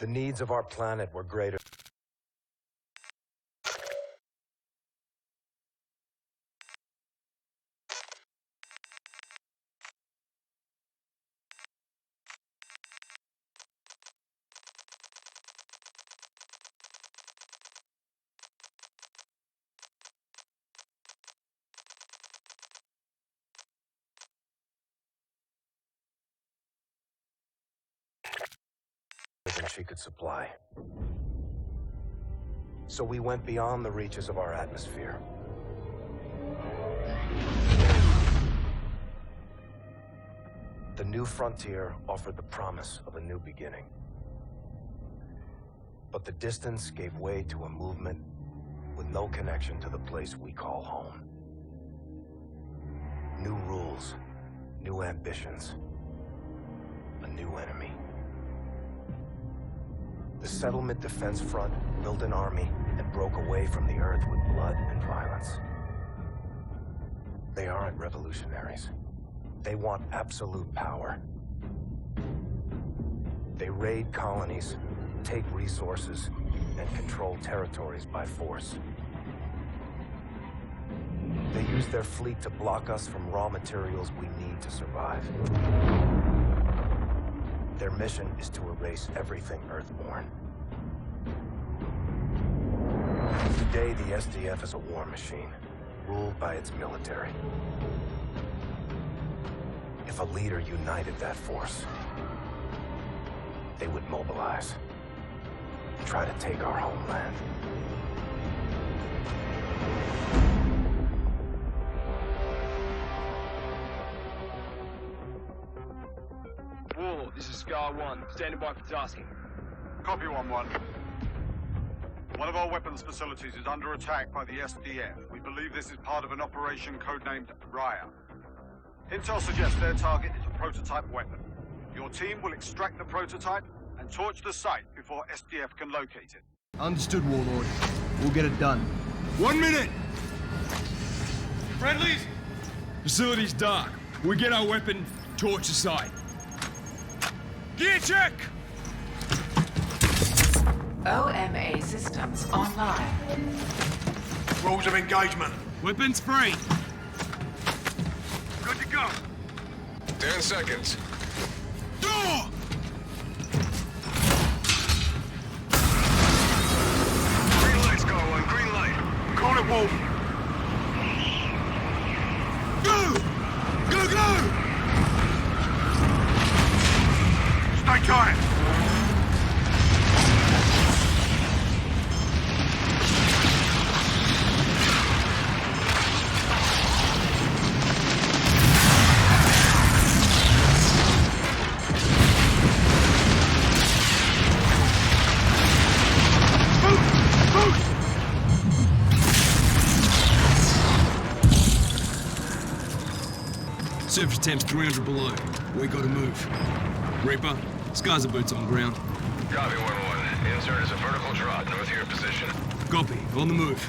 The needs of our planet were greater. Than she could supply. So we went beyond the reaches of our atmosphere. The new frontier offered the promise of a new beginning. But the distance gave way to a movement with no connection to the place we call home. New rules, new ambitions, a new enemy. The Settlement Defense Front built an army and broke away from the Earth with blood and violence. They aren't revolutionaries. They want absolute power. They raid colonies, take resources, and control territories by force. They use their fleet to block us from raw materials we need to survive. Their mission is to erase everything Earthborn. Today, the SDF is a war machine, ruled by its military. If a leader united that force, they would mobilize, try to take our homeland. Warlord, this is Scar 1. Standing by for tasking. Copy 1-1. One of our weapons facilities is under attack by the SDF. We believe this is part of an operation codenamed Raya. Intel suggests their target is a prototype weapon. Your team will extract the prototype and torch the site before SDF can locate it. Understood, Warlord. We'll get it done. 1 minute! Friendlies! Facility's dark. We get our weapon, torch the site. Gear check! OMA systems online. Rules of engagement. Weapons free. Good to go. 10 seconds. Door! Green light, Scar 1, green light. Call it Wolf. Go! Go, go! Stay tight. Surface temp's 300 below. We gotta move. Reaper, Scar's are boots on ground. Copy 1-1. Insert is a vertical trot north of your position. Copy, on the move.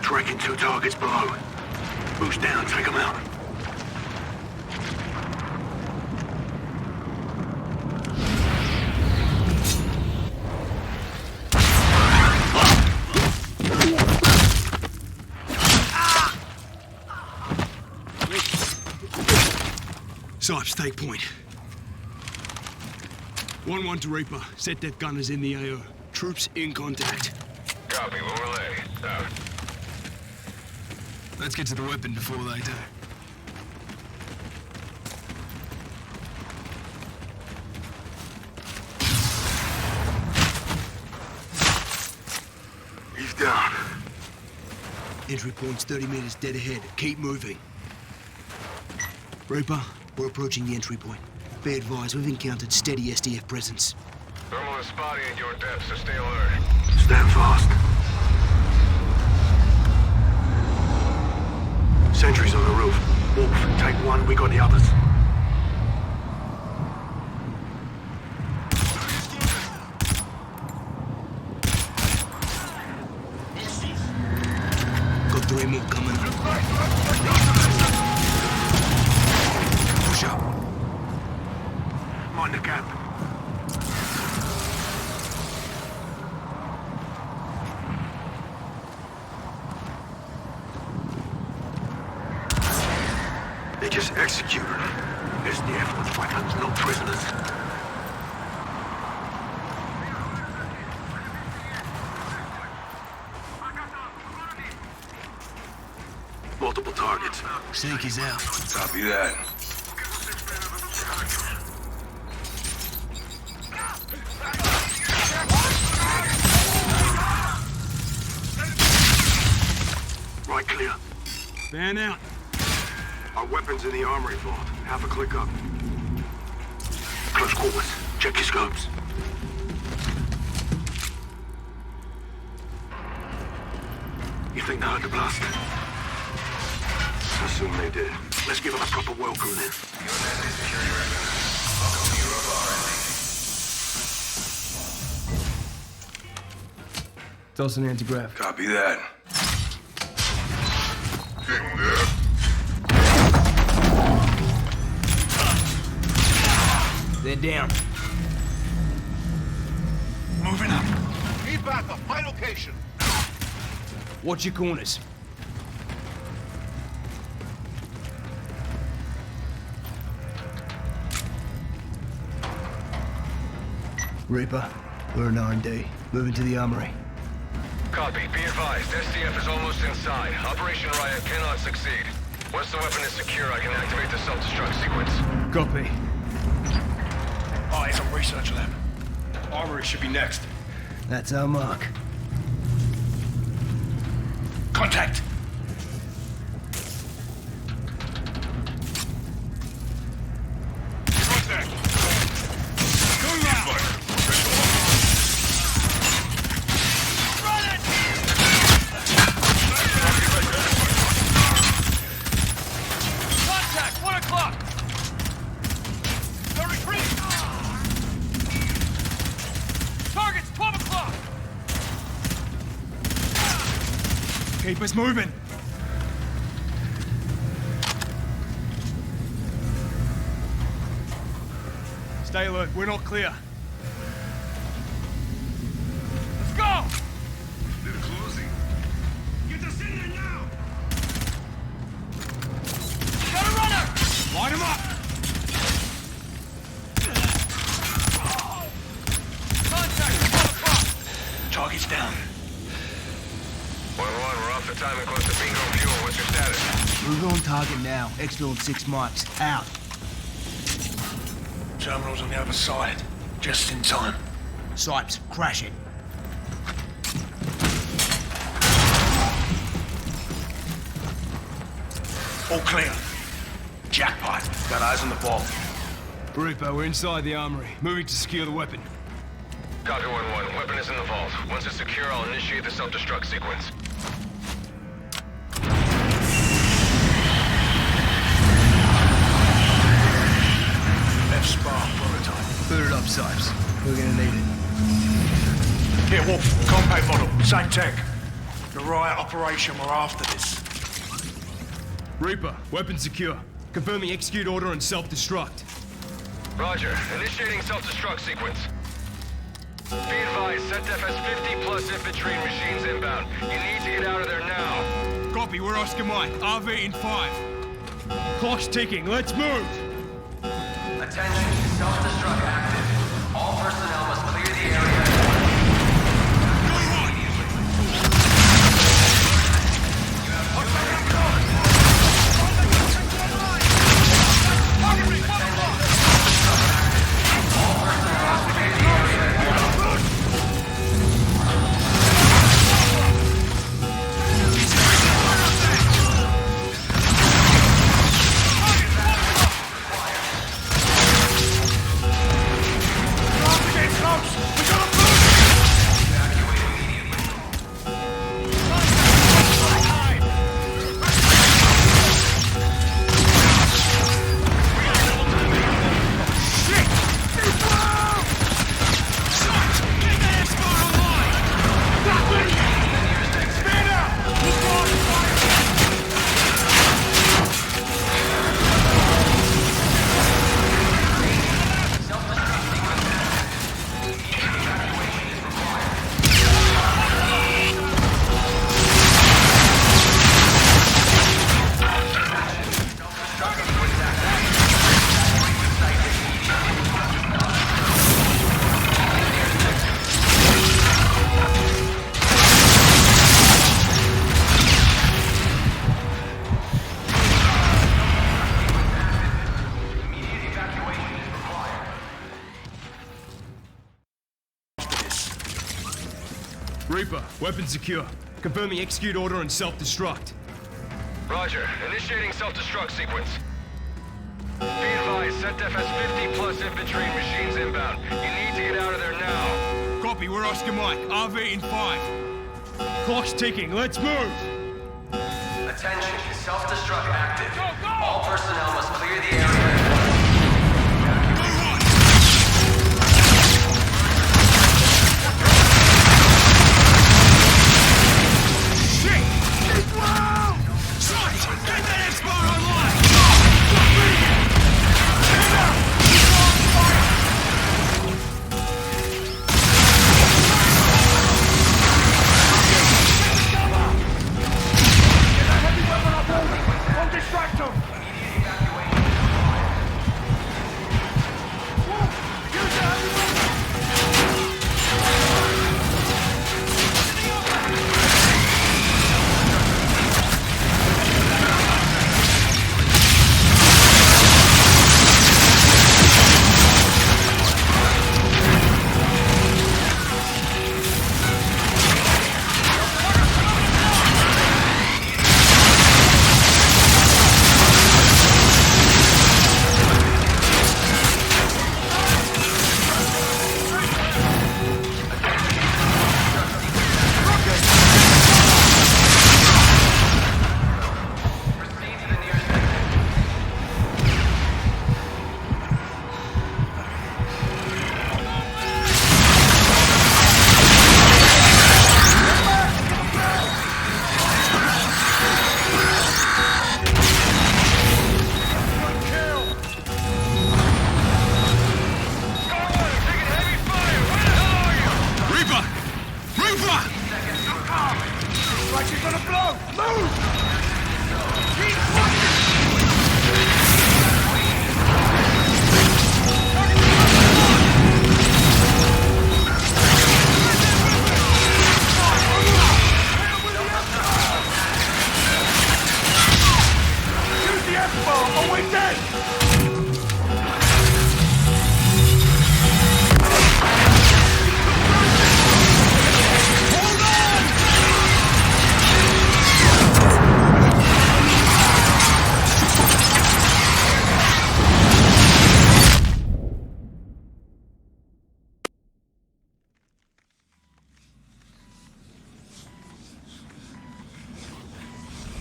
Tracking 2 targets below. Boost down, take them out. Sipes, take point. 1-1 to Reaper. Set def gunners in the AO. Troops in contact. Copy, we'll relay. Out. Let's get to the weapon before they do. He's down. Entry point's 30 meters dead ahead. Keep moving. Reaper, we're approaching the entry point. Be advised, we've encountered steady SDF presence. Thermal is spotty at your depth, so stay alert. Stand fast. Sentries on the roof. Wolf, take one, we got the others. Got 3 more coming. Push up. They just executed them. SDF with weapons, no prisoners. Multiple targets. Sync is out. Copy that. Right, clear. Fan out. Our weapons in the armory vault. Half a click up. Close quarters. Check your scopes. You think they heard the blast? I assume they did. Let's give them a proper welcome then. Toss an anti-grav. Copy that. They're down. Moving up. Need backup. My location. Watch your corners. Reaper, we're in R&D. Moving to the armory. Copy. Be advised, SDF is almost inside. Operation Riot cannot succeed. Once the weapon is secure, I can activate the self-destruct sequence. Copy. Oh, it's a research lab. Armory should be next. That's our mark. Contact! Contact! Going loud! Run it! Contact! 1 o'clock! They're retreating! Target's 12 o'clock! Keep us moving. Stay alert. We're not clear. Let's go! They're closing. Get us in there now! Got a runner! Line him up. Contact! 12 o'clock! Target's down. 1-1, we're off the time and close to bingo fuel. What's your status? Move on target now. Exfil in 6 mics. Out. Terminal's on the other side. Just in time. Sipes, crash it. All clear. Jackpot. Got eyes on the ball. Reaper, we're inside the armory. Moving to secure the weapon. Copy 1-1. Weapon is in the vault. Once it's secure, I'll initiate the self-destruct sequence. F-Spark prototype. Boot it up, Sipes. We're gonna need it. Here, Wolf. Compact model. Same tech. The riot operation, we're after this. Reaper, weapon secure. Confirming execute order and self-destruct. Roger. Initiating self-destruct sequence. Be advised, SETDEF has 50 plus infantry and machines inbound. You need to get out of there now. Copy, we're Oscar Mike. RV in 5. Clock's ticking, let's move! Attention, self-destruct active. All personnel must clear the area. Close! We got a Reaper, weapon secure. Confirming execute order and self-destruct. Roger. Initiating self-destruct sequence. Be advised, SETDEF has 50 plus infantry and machines inbound. You need to get out of there now. Copy, we're Oscar Mike. RV in 5. Clock's ticking, let's move! Attention, self-destruct active. All personnel must clear the area.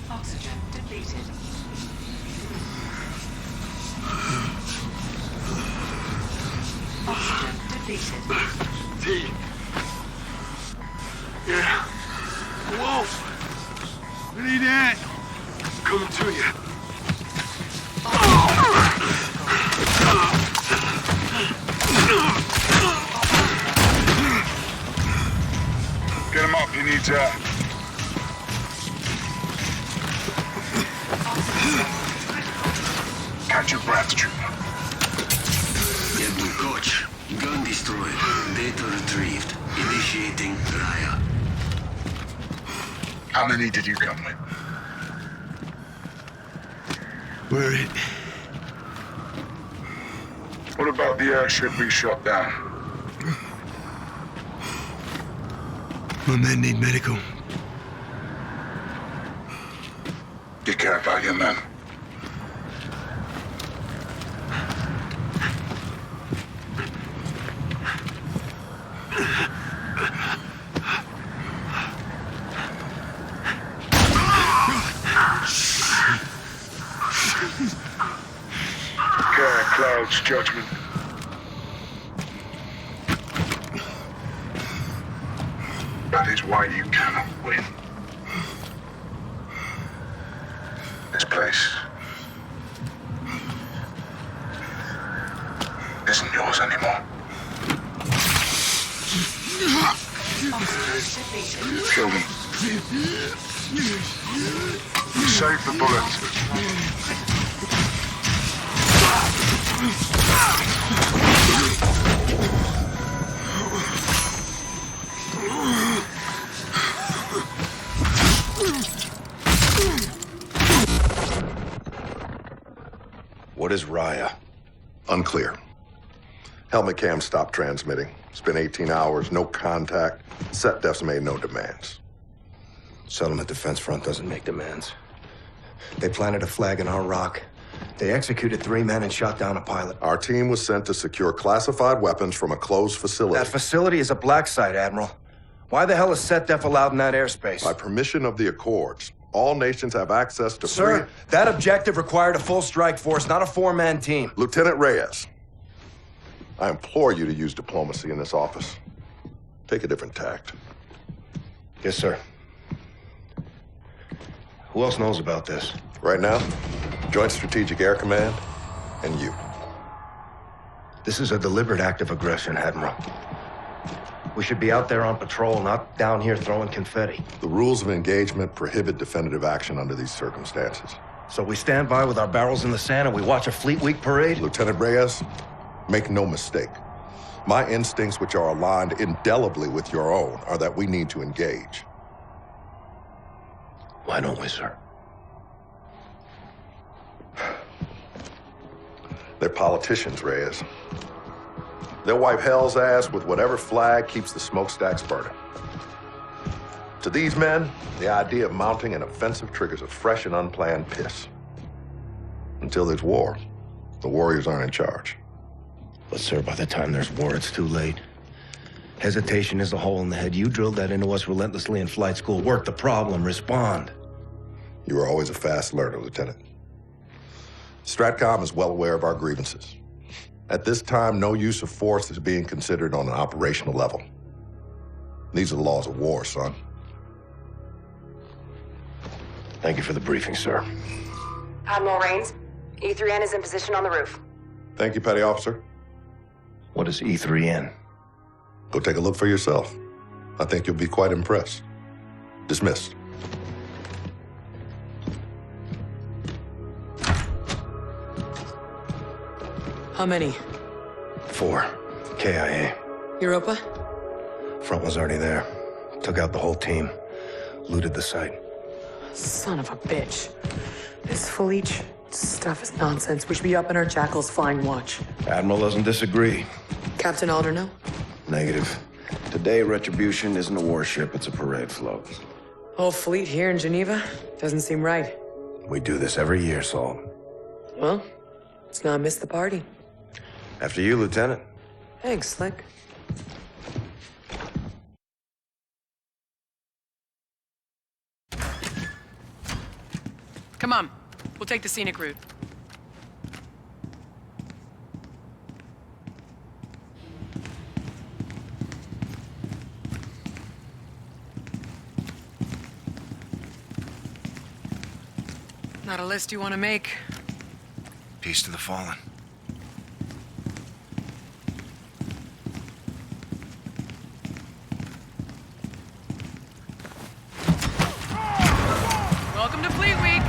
Oxygen depleted. Oxygen depleted. T. Yeah. Wolf. We need that. Coming to you. Get him up. He needs that. Catch your breath, trooper. Captain Koch, gun destroyed, data retrieved. Initiating Raya. How many did you come with? We're it. What about the airship we shot down? My men need medical. You care about your men? Care clouds judgment. That is why you cannot win. This place isn't yours anymore. Kill them. Save the bullets. What is Raya? Unclear. Helmet cam stopped transmitting. It's been 18 hours, no contact. Set def's made no demands. Settlement Defense Front doesn't make demands. They planted a flag in our rock. They executed 3 men and shot down a pilot. Our team was sent to secure classified weapons from a closed facility. That facility is a black site, Admiral. Why the hell is SetDef allowed in that airspace? By permission of the Accords, all nations have access to Sir, that objective required a full strike force, not a 4-man team. Lieutenant Reyes, I implore you to use diplomacy in this office. Take a different tact. Yes, sir. Who else knows about this? Right now, Joint Strategic Air Command and you. This is a deliberate act of aggression, Admiral. We should be out there on patrol, not down here throwing confetti. The rules of engagement prohibit definitive action under these circumstances. So we stand by with our barrels in the sand and we watch a Fleet Week parade? Lieutenant Reyes, make no mistake. My instincts, which are aligned indelibly with your own, are that we need to engage. Why don't we, sir? They're politicians, Reyes. They'll wipe hell's ass with whatever flag keeps the smokestacks burning. To these men, the idea of mounting an offensive triggers a fresh and unplanned piss. Until there's war, the warriors aren't in charge. But, sir, by the time there's war, it's too late. Hesitation is a hole in the head. You drilled that into us relentlessly in flight school. Work the problem, respond. You were always a fast learner, Lieutenant. Stratcom is well aware of our grievances. At this time, no use of force is being considered on an operational level. These are the laws of war, son. Thank you for the briefing, sir. Admiral Rains, E3N is in position on the roof. Thank you, Petty Officer. What is E3N? Go take a look for yourself. I think you'll be quite impressed. Dismissed. How many? 4. KIA. Europa? Front was already there. Took out the whole team. Looted the site. Son of a bitch. This Felice stuff is nonsense. We should be up in our jackals flying watch. Admiral doesn't disagree. Captain Alder, no? Negative. Today, Retribution isn't a warship, it's a parade float. Whole fleet here in Geneva? Doesn't seem right. We do this every year, Saul. Well, let's not miss the party. After you, Lieutenant. Thanks, Slick. Come on. We'll take the scenic route. Not a list you want to make. Peace to the fallen. Welcome to Fleet Week.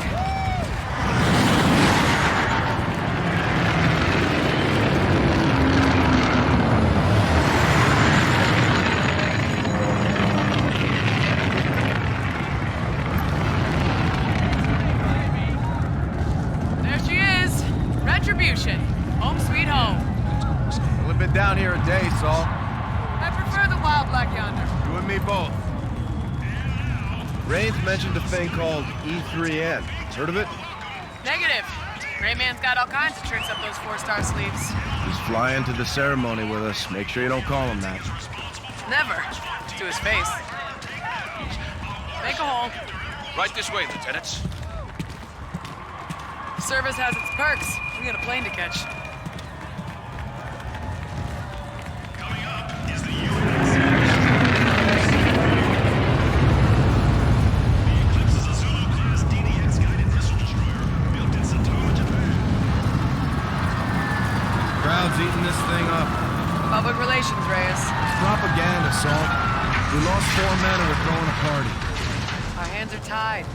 There she is. Retribution. Home sweet home. Only been down here a day, Saul. I prefer the wild black yonder. You and me both. Rains mentioned a thing called E3N. Heard of it? Negative. Gray Man's got all kinds of tricks up those 4-star sleeves. He's flying to the ceremony with us. Make sure you don't call him that. Never. To his face. Make a hole. Right this way, Lieutenants. Service has its perks. We got a plane to catch. Crowd's eating this thing up. Public relations, Reyes. It's propaganda, Saul. We lost 4 men and we're throwing a party. Our hands are tied.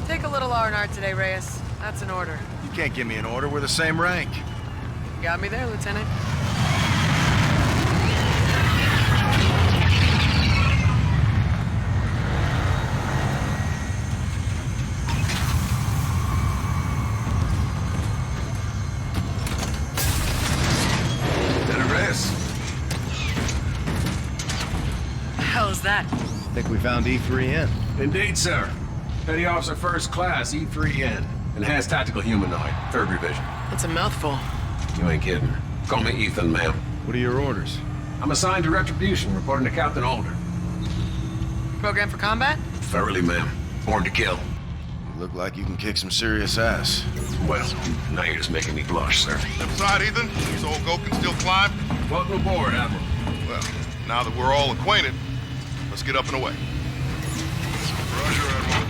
Take a little R&R today, Reyes. That's an order. You can't give me an order. We're the same rank. You got me there, Lieutenant. Lieutenant Reyes, Think we found E3N. Indeed, sir. Petty Officer First Class, E3N. Enhanced Tactical Humanoid, 3rd Revision. That's a mouthful. You ain't kidding. Call me Ethan, ma'am. What are your orders? I'm assigned to Retribution, reporting to Captain Alder. Program for combat? Thoroughly, ma'am. Born to kill. You look like you can kick some serious ass. Well, now you're just making me blush, sir. Inside, Ethan? So old goat can still climb? Welcome aboard, Admiral. Well, now that we're all acquainted, let's get up and away. Roger, Admiral.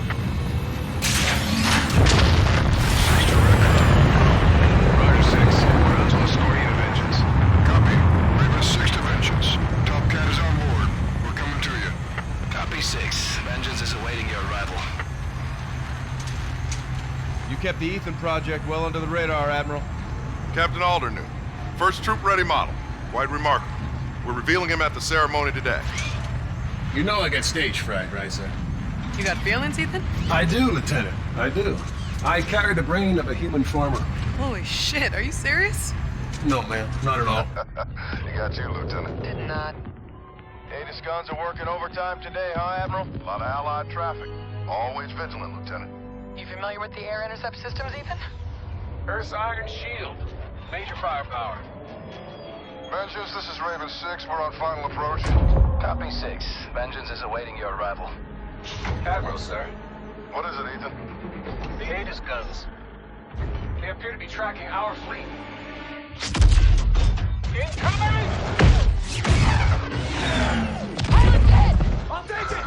Roger 6. We're on to escort you to Vengeance. Copy. Raven 6 to Vengeance. Top Cat is on board. We're coming to you. Copy 6. Vengeance is awaiting your arrival. You kept the Ethan project well under the radar, Admiral. Captain Alder knew. First troop-ready model. Quite remarkable. We're revealing him at the ceremony today. You know I got stage fright, right, sir? You got feelings, Ethan? I do, Lieutenant. I do. I carry the brain of a human farmer. Holy shit, are you serious? No, ma'am. Not at all. You got you, Lieutenant. Did not. Aegis guns are working overtime today, huh, Admiral? A lot of Allied traffic. Always vigilant, Lieutenant. You familiar with the air intercept systems, Ethan? Earth's Iron Shield. Major firepower. Vengeance, this is Raven 6. We're on final approach. Copy 6. Vengeance is awaiting your arrival. Admiral, sir. What is it, Ethan? The Aegis guns. They appear to be tracking our fleet. Incoming! I'll take it!